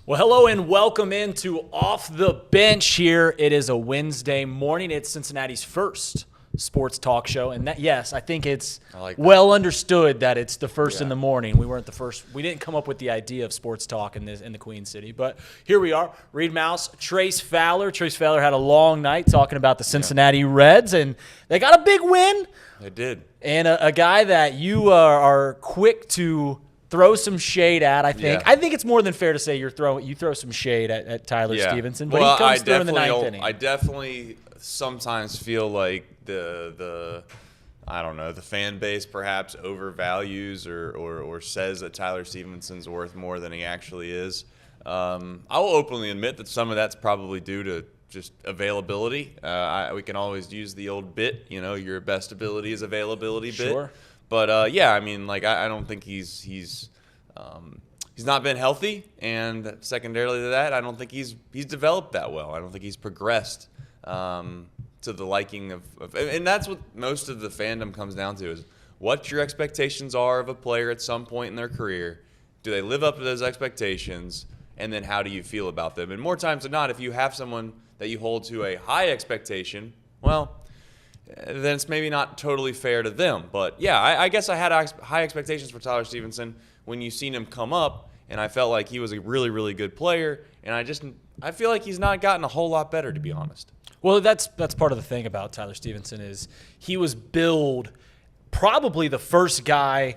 Well, hello and welcome into Off the Bench here. It is a Wednesday morning. It's Cincinnati's first sports talk show. And that, yes, I think it's well understood that it's the first in the morning. We weren't the first. We didn't come up with the idea of sports talk in the Queen City. But here we are. Reed Mouse, Trace Fowler. Trace Fowler had a long night talking about the Cincinnati Reds, and they got a big win. They did. And a guy that you are quick to throw some shade at, I think. Yeah. I think it's more than fair to say you throw some shade at Tyler Stephenson, but he comes through in the ninth inning. I definitely sometimes feel like the fan base perhaps overvalues or says that Tyler Stephenson's worth more than he actually is. I will openly admit that some of that's probably due to just availability. We can always use the old bit, your best ability is availability bit. Sure. But I don't think he's not been healthy, and secondarily to that, I don't think he's developed that well. I don't think he's progressed to the liking of, and that's what most of the fandom comes down to, is what your expectations are of a player at some point in their career. Do they live up to those expectations? And then how do you feel about them? And more times than not, if you have someone that you hold to a high expectation, well, then it's maybe not totally fair to them. But, yeah, I guess I had high expectations for Tyler Stephenson when you seen him come up, and I felt like he was a really, really good player. And I feel like he's not gotten a whole lot better, to be honest. Well, that's part of the thing about Tyler Stephenson is he was billed probably the first guy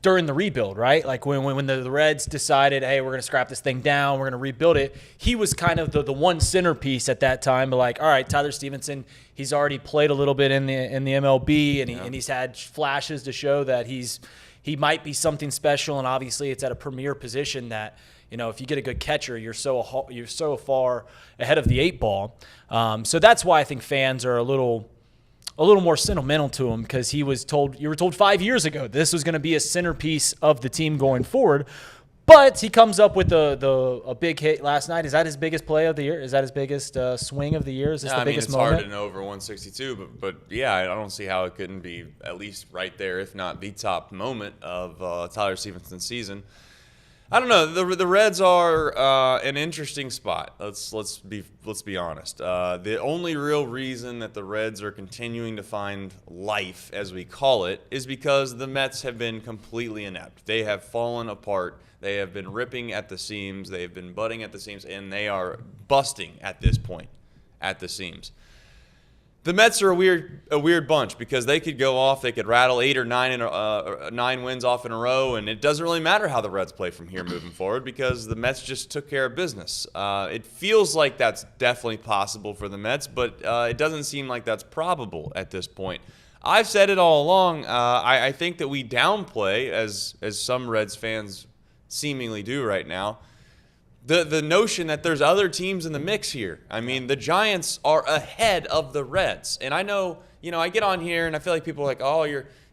during the rebuild, right? Like when the Reds decided, hey, we're going to scrap this thing down, we're going to rebuild it. He was kind of the one centerpiece at that time. But like, all right, Tyler Stephenson, he's already played a little bit in the MLB, and he's had flashes to show that he might be something special. And obviously, it's at a premier position that, if you get a good catcher, you're so far ahead of the eight ball. So that's why I think fans are a little more sentimental to him, because you were told 5 years ago this was going to be a centerpiece of the team going forward. But he comes up with a big hit last night. Is that his biggest play of the year? Is that his biggest swing of the year? Is this the biggest moment? It's hard to know over 162, but yeah, I don't see how it couldn't be at least right there, if not the top moment of Tyler Stephenson's season. I don't know. The Reds are an interesting spot. Let's be honest. The only real reason that the Reds are continuing to find life, as we call it, is because the Mets have been completely inept. They have fallen apart. They have been ripping at the seams. They have been butting at the seams, and they are busting at this point at the seams. The Mets are a weird bunch, because they could go off, they could rattle 8 or 9 wins off in a row, and it doesn't really matter how the Reds play from here moving forward, because the Mets just took care of business. It feels like that's definitely possible for the Mets, but it doesn't seem like that's probable at this point. I've said it all along. I think that we downplay, as some Reds fans seemingly do right now, the notion that there's other teams in the mix here. I mean, the Giants are ahead of the Reds. And I know, I get on here and I feel like people are like, oh,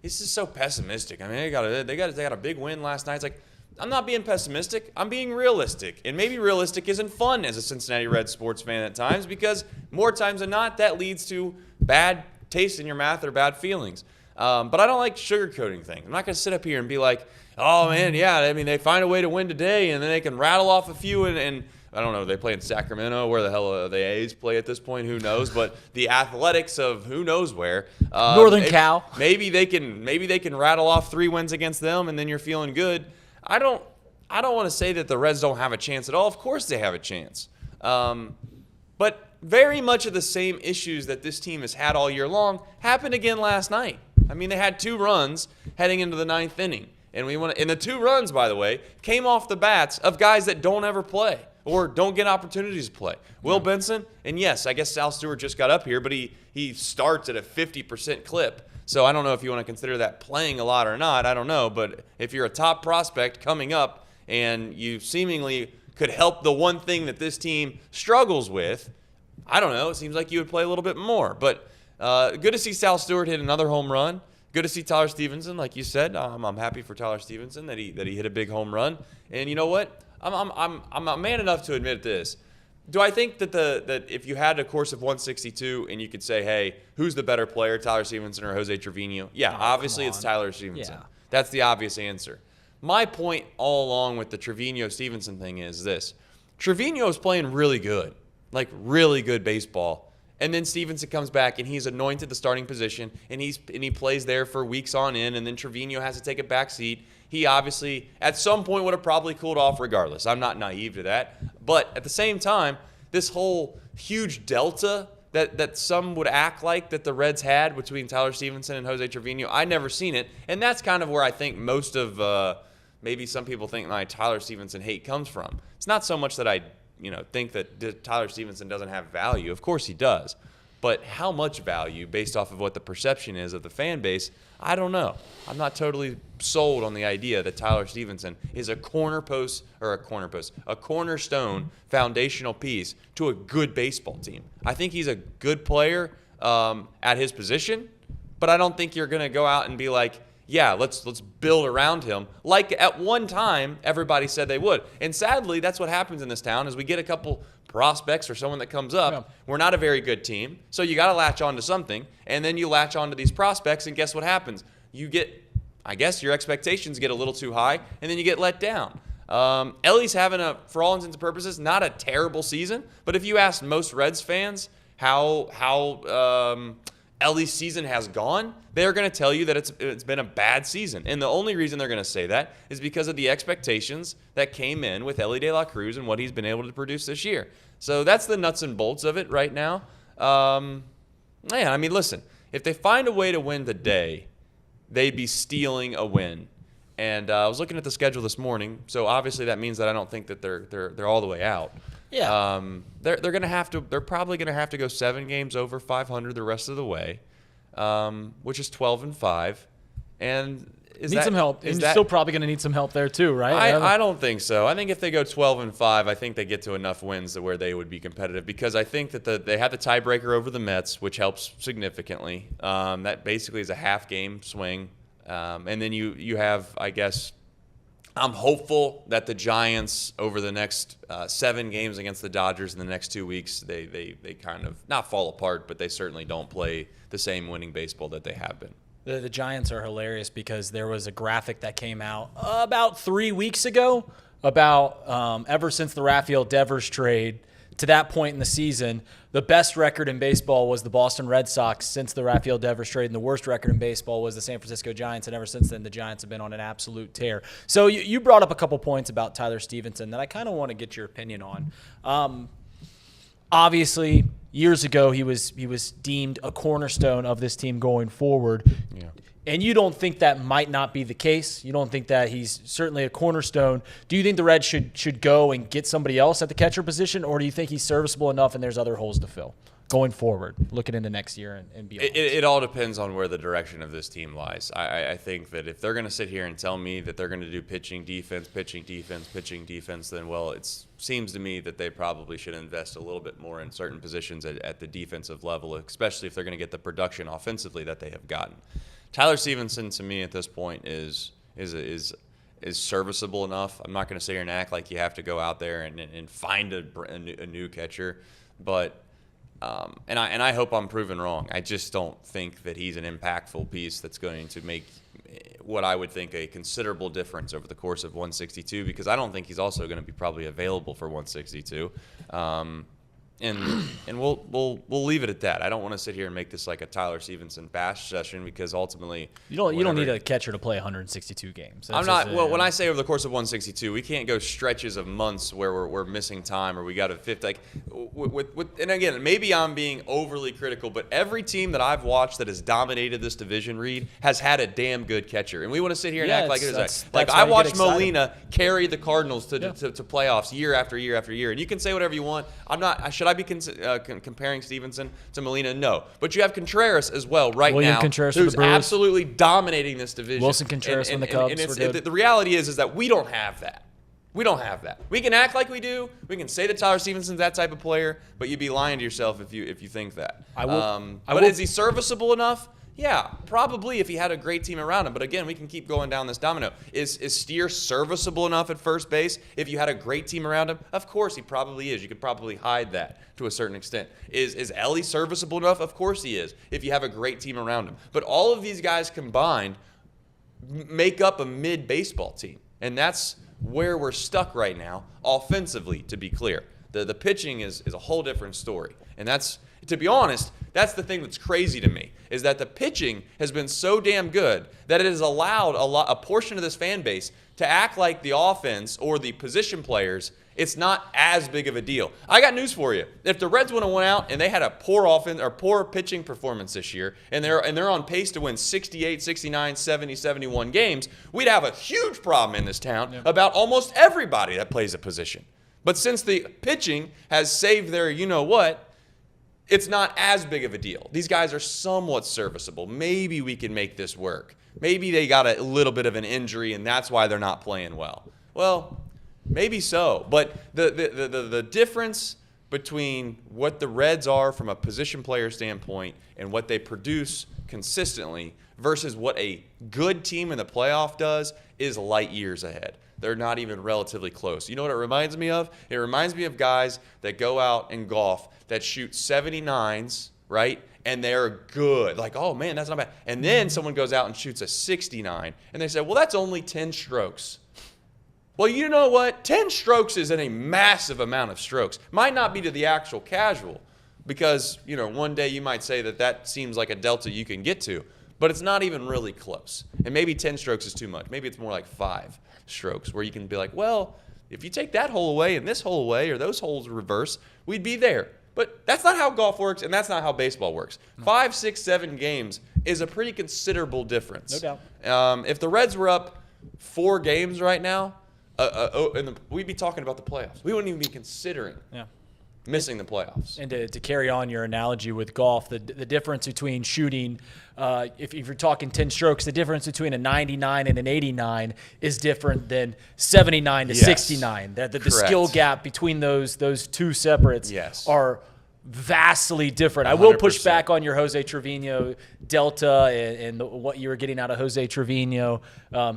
this is so pessimistic. I mean, they got a big win last night. It's like, I'm not being pessimistic. I'm being realistic. And maybe realistic isn't fun as a Cincinnati Reds sports fan at times, because more times than not, that leads to bad taste in your mouth or bad feelings. But I don't like sugarcoating things. I'm not going to sit up here and be like, oh, man, yeah, I mean, they find a way to win today, and then they can rattle off a few, and I don't know, they play in Sacramento. Where the hell the A's play at this point? Who knows? But the Athletics of who knows where. Northern Cal. Maybe they can rattle off 3 wins against them, and then you're feeling good. I don't want to say that the Reds don't have a chance at all. Of course they have a chance. But very much of the same issues that this team has had all year long happened again last night. I mean, they had 2 runs heading into the 9th inning. And the 2 runs, by the way, came off the bats of guys that don't ever play or don't get opportunities to play. Will Benson, and yes, I guess Sal Stewart just got up here, but he starts at a 50% clip. So I don't know if you want to consider that playing a lot or not. I don't know. But if you're a top prospect coming up and you seemingly could help the one thing that this team struggles with, I don't know. It seems like you would play a little bit more. But good to see Sal Stewart hit another home run. Good to see Tyler Stephenson, like you said. I'm happy for Tyler Stephenson that he hit a big home run. And you know what? I'm a man enough to admit this. Do I think that if you had a course of 162 and you could say, hey, who's the better player, Tyler Stevenson or Jose Trevino? Yeah, obviously it's Tyler Stevenson. Yeah. That's the obvious answer. my point all along with the Trevino-Stevenson thing is this. Trevino is playing really good, like really good baseball. And then Stevenson comes back and he's anointed the starting position and he plays there for weeks on end, and then Trevino has to take a back seat. He obviously at some point would have probably cooled off regardless. I'm not naive to that. But at the same time, this whole huge delta that some would act like that the Reds had between Tyler Stephenson and Jose Trevino, I never seen it. And that's kind of where I think most of maybe some people think my Tyler Stephenson hate comes from. It's not so much that I think that Tyler Stephenson doesn't have value. Of course he does. But how much value based off of what the perception is of the fan base, I don't know. I'm not totally sold on the idea that Tyler Stephenson is a cornerstone foundational piece to a good baseball team. I think he's a good player at his position, but I don't think you're going to go out and be like, yeah, let's build around him like at one time everybody said they would. And sadly, that's what happens in this town is we get a couple prospects or someone that comes up. Yeah. We're not a very good team, so you got to latch on to something, and then you latch on to these prospects, and guess what happens? You get, I guess your expectations get a little too high, and then you get let down. Ellie's having for all intents and purposes, not a terrible season, but if you ask most Reds fans how Ellie's season has gone, they're going to tell you that it's been a bad season. And the only reason they're going to say that is because of the expectations that came in with Ellie De La Cruz and what he's been able to produce this year. So that's the nuts and bolts of it right now. Listen, if they find a way to win today, they'd be stealing a win. And I was looking at the schedule this morning, so obviously that means that I don't think that they're all the way out. Yeah. They're probably gonna have to go 7 games over 500 the rest of the way, which is 12-5, and need some help. And you're still probably gonna need some help there too, right? I don't think so. I think if they go 12-5, I think they get to enough wins to where they would be competitive because I think that they have the tiebreaker over the Mets, which helps significantly. That basically is a half game swing, and then you have, I guess. I'm hopeful that the Giants over the next 7 games against the Dodgers in the next 2 weeks, they kind of not fall apart, but they certainly don't play the same winning baseball that they have been. The Giants are hilarious because there was a graphic that came out about 3 weeks ago about ever since the Rafael Devers trade to that point in the season, the best record in baseball was the Boston Red Sox since the Rafael Devers trade, and the worst record in baseball was the San Francisco Giants, and ever since then, the Giants have been on an absolute tear. So you brought up a couple points about Tyler Stephenson that I kind of want to get your opinion on. Obviously, years ago, he was deemed a cornerstone of this team going forward. Yeah. And you don't think that might not be the case? You don't think that he's certainly a cornerstone? Do you think the Reds should go and get somebody else at the catcher position, or do you think he's serviceable enough and there's other holes to fill going forward, looking into next year and beyond? It all depends on where the direction of this team lies. I think that if they're going to sit here and tell me that they're going to do pitching, defense, then, well, it seems to me that they probably should invest a little bit more in certain positions at the defensive level, especially if they're going to get the production offensively that they have gotten. Tyler Stephenson, to me, at this point, is serviceable enough. I'm not going to sit here and act like you have to go out there and find a new catcher, but and I hope I'm proven wrong. I just don't think that he's an impactful piece that's going to make what I would think a considerable difference over the course of 162, because I don't think he's also going to be probably available for 162. And we'll leave it at that. I don't want to sit here and make this like a Tyler Stephenson bash session because ultimately you don't need a catcher to play 162 games. I'm not. Well, when I say over the course of 162, we can't go stretches of months where we're missing time or we got a fifth. Like with and again, maybe I'm being overly critical, but every team that I've watched that has dominated this division, Reed, has had a damn good catcher, and we want to sit here and act like it is like I watched Molina carry the Cardinals to playoffs year after year after year, and you can say whatever you want. I'm not. Should I be comparing Stevenson to Molina? No. But you have Contreras as well William now, Contreras who's absolutely dominating this division. Wilson Contreras when the Cubs were good. The reality is that we don't have that. We don't have that. We can act like we do. We can say that Tyler Stephenson's that type of player, but you'd be lying to yourself if you think that. But is he serviceable enough? Yeah, probably if he had a great team around him. But again, we can keep going down this domino. Is Steer serviceable enough at first base if you had a great team around him? Of course he probably is. You could probably hide that to a certain extent. Is Ellie serviceable enough? Of course he is if you have a great team around him. But all of these guys combined make up a mid-baseball team. And that's where we're stuck right now, offensively, to be clear. The pitching is a whole different story. And that's, to be honest, that's the thing that's crazy to me, is that the pitching has been so damn good that it has allowed a portion of this fan base to act like the offense or the position players, it's not as big of a deal. I got news for you. If the Reds would have went out and they had a poor offense or poor pitching performance this year, and they're on pace to win 68, 69, 70, 71 games, we'd have a huge problem in this town about almost everybody that plays a position. But since the pitching has saved their you-know-what, it's not as big of a deal. These guys are somewhat serviceable. Maybe we can make this work. Maybe they got a little bit of an injury, and that's why they're not playing well. Well, maybe so. But the difference between what the Reds are from a position player standpoint and what they produce consistently versus what a good team in the playoff does is light years ahead. They're not even relatively close. You know what it reminds me of? It reminds me of guys that go out and golf that shoot 79s, right? And they're good. Like, oh, man, that's not bad. And then someone goes out and shoots a 69, and they say, well, that's only 10 strokes. Well, you know what? 10 strokes isn't a massive amount of strokes. Might not be to the actual casual because, you know, one day you might say that seems like a delta you can get to, but it's not even really close. And maybe 10 strokes is too much. Maybe it's more like 5 strokes where you can be like, well, if you take that hole away and this hole away or those holes reverse, we'd be there. But that's not how golf works, and that's not how baseball works. 5, 6, 7 games is a pretty considerable difference. No doubt. If the Reds were up 4 games right now, we'd be talking about the playoffs. We wouldn't even be considering missing the playoffs. And to carry on your analogy with golf, the difference between shooting, if you're talking 10 strokes, the difference between a 99 and an 89 is different than 79 to 69. The skill gap between those two separates are vastly different. 100%. I will push back on your Jose Trevino delta and what you were getting out of Jose Trevino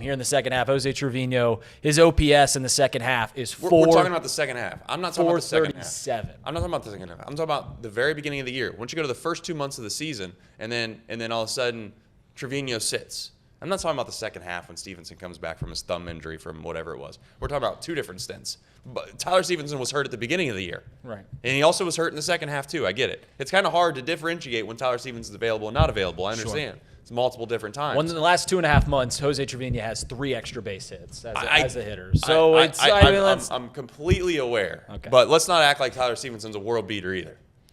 here in the second half. Jose Trevino, his OPS in the second half is We're talking about the second half. I'm not talking about the second half. I'm not talking about the second half. I'm talking about the very beginning of the year. Once you go to the first 2 months of the season, and then all of a sudden Trevino sits. I'm not talking about the second half when Stevenson comes back from his thumb injury from whatever it was. We're talking about 2 different stints. But Tyler Stephenson was hurt at the beginning of the year. Right. And he also was hurt in the second half, too. I get it. It's kind of hard to differentiate when Tyler Stevenson's available and not available. I understand. Sure. It's multiple different times. In the last 2.5 months, Jose Trevino has 3 extra base hits as a hitter. So I'm completely aware. Okay. But let's not act like Tyler Stevenson's a world beater either.